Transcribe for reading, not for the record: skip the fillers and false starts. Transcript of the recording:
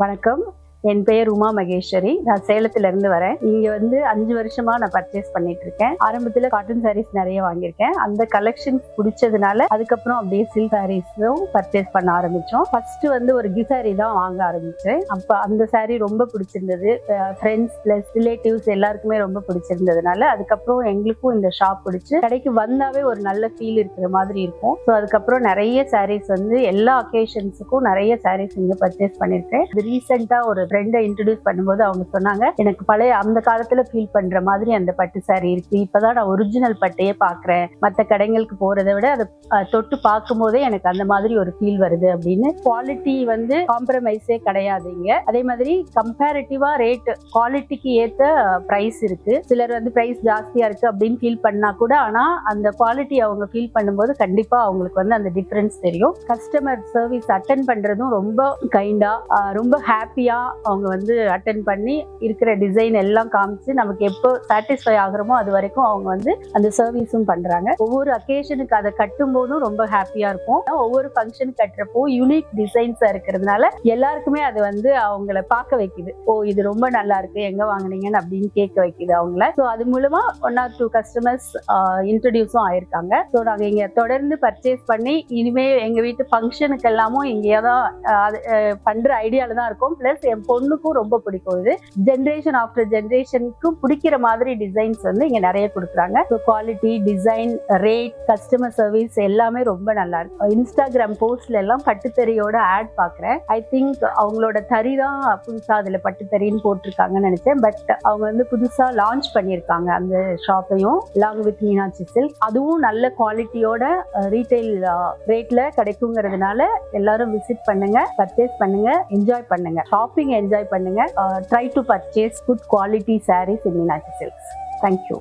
வணக்கம். என் பெயர் உமா மகேஸ்வரி. நான் சேலத்துல இருந்து வரேன். இங்க 5 வருஷமா நான் பர்ச்சேஸ் பண்ணிட்டு இருக்கேன். ஆரம்பத்துல காட்டன் சாரீஸ் நிறைய வாங்கியிருக்கேன். அந்த கலெக்ஷன்ஸ் பிடிச்சதுனால அதுக்கப்புறம் அப்படியே சில்க் சாரீஸும் பர்ச்சேஸ் பண்ண ஆரம்பிச்சோம். ஃபர்ஸ்ட் ஒரு கிஃப்ட் சாரீ தான் வாங்க ஆரம்பிச்சேன். அப்ப அந்த சாரீ ரொம்ப பிடிச்சிருந்தது. ஃப்ரெண்ட்ஸ் பிளஸ் ரிலேட்டிவ்ஸ் எல்லாருக்குமே ரொம்ப பிடிச்சிருந்ததுனால அதுக்கப்புறம் எங்களுக்கும் இந்த ஷாப் பிடிச்சு கடைக்கு வந்தாவே ஒரு நல்ல ஃபீல் இருக்கிற மாதிரி இருக்கும். ஸோ அதுக்கப்புறம் நிறைய சாரீஸ் எல்லா அக்கேஷன்ஸுக்கும் நிறைய சாரீஸ் இங்க பர்ச்சேஸ் பண்ணிருக்கேன். ரீசெண்டா ஒரு ஃப்ரெண்டை இன்ட்ரடியூஸ் பண்ணும்போது அவங்க சொன்னாங்க, எனக்கு பழைய அந்த காலத்துல ஃபீல் பண்ற மாதிரி அந்த பட்டு சாரி இருக்கு. இப்பதான் நான் ஒரிஜினல் பட்டையே பாக்குறேன். மற்ற கடைகளுக்கு போறதை விட அதை தொட்டு பார்க்கும் போதே எனக்கு அந்த மாதிரி ஒரு ஃபீல் வருது அப்படின்னு. குவாலிட்டி காம்ப்ரமைஸே கிடையாதுங்க. அதே மாதிரி கம்பேரிட்டிவா ரேட் குவாலிட்டிக்கு ஏத்த பிரைஸ் இருக்கு. சிலர் பிரைஸ் ஜாஸ்தியா இருக்கு அப்படின்னு ஃபீல் பண்ணா கூட, ஆனா அந்த குவாலிட்டி அவங்க ஃபீல் பண்ணும்போது கண்டிப்பா அவங்களுக்கு அந்த டிஃபரன்ஸ் தெரியும். கஸ்டமர் சர்வீஸ் அட்டென்ட் பண்றதும் ரொம்ப கைண்டா, ரொம்ப ஹாப்பியா அவங்க அட்டென்ட் பண்ணி இருக்கிற டிசைன் எல்லாம் காமிச்சு நமக்கு எப்போ சாட்டிஸ்ஃபை ஆகுறோமோ அது வரைக்கும் அவங்க அந்த சர்வீஸும் பண்றாங்க. ஒவ்வொரு அக்கேஷனுக்கு அதை கட்டும் போதும் ரொம்ப ஹாப்பியா இருக்கும். ஒவ்வொரு ஃபங்க்ஷன் கட்டுறப்போ யூனிக் டிசைன்ஸா இருக்கிறதுனால எல்லாருக்குமே அது அவங்கள பார்க்க வைக்குது. ஓ, இது ரொம்ப நல்லா இருக்கு, எங்க வாங்கினீங்கன்னு அப்படின்னு கேட்க வைக்குது அவங்கள. ஸோ அது மூலமா 1 or 2 கஸ்டமர்ஸ் இன்ட்ரடியூஸும் ஆயிருக்காங்க. ஸோ நாங்க இங்க தொடர்ந்து பர்ச்சேஸ் பண்ணி இனிமே எங்க வீட்டு ஃபங்க்ஷனுக்கு எல்லாமும் இங்கே தான் பண்ற ஐடியால தான் இருக்கும். பிளஸ் என் பொண்ணுக்கும் ரொம்ப பிடிக்கும். இது ஜென்ரேஷன் ஆஃப்டர் ஜென்ரேஷனுக்கும் பிடிக்கிற மாதிரி டிசைன்ஸ் இங்க நிறைய கொடுக்குறாங்க. Quality, design, rate, customer service எல்லாமே ரொம்ப நல்லா இருக்கு. இன்ஸ்டாகிராம் போஸ்ட்ல எல்லாம் பட்டுத்தறியோட ஆட் பாக்குறேன். ஐ திங்க் அவங்களோட தறி தான் புதுசா அதுல பட்டுத்தறின்னு போட்டிருக்காங்கன்னு நினைச்சேன். பட் அவங்க புதுசா லான்ச் பண்ணியிருக்காங்க அந்த ஷாப்பையும், லாங் வித் மீனாட்சி சில்க். அதுவும் நல்ல குவாலிட்டியோட ரீட்டைல் ரேட்ல கிடைக்குங்கிறதுனால எல்லாரும் விசிட் பண்ணுங்க, பர்ச்சேஸ் பண்ணுங்க, என்ஜாய் பண்ணுங்க, ஷாப்பிங் என்ஜாய் பண்ணுங்க. Try to purchase good quality sarees in Meenakshi Silks. Thank you.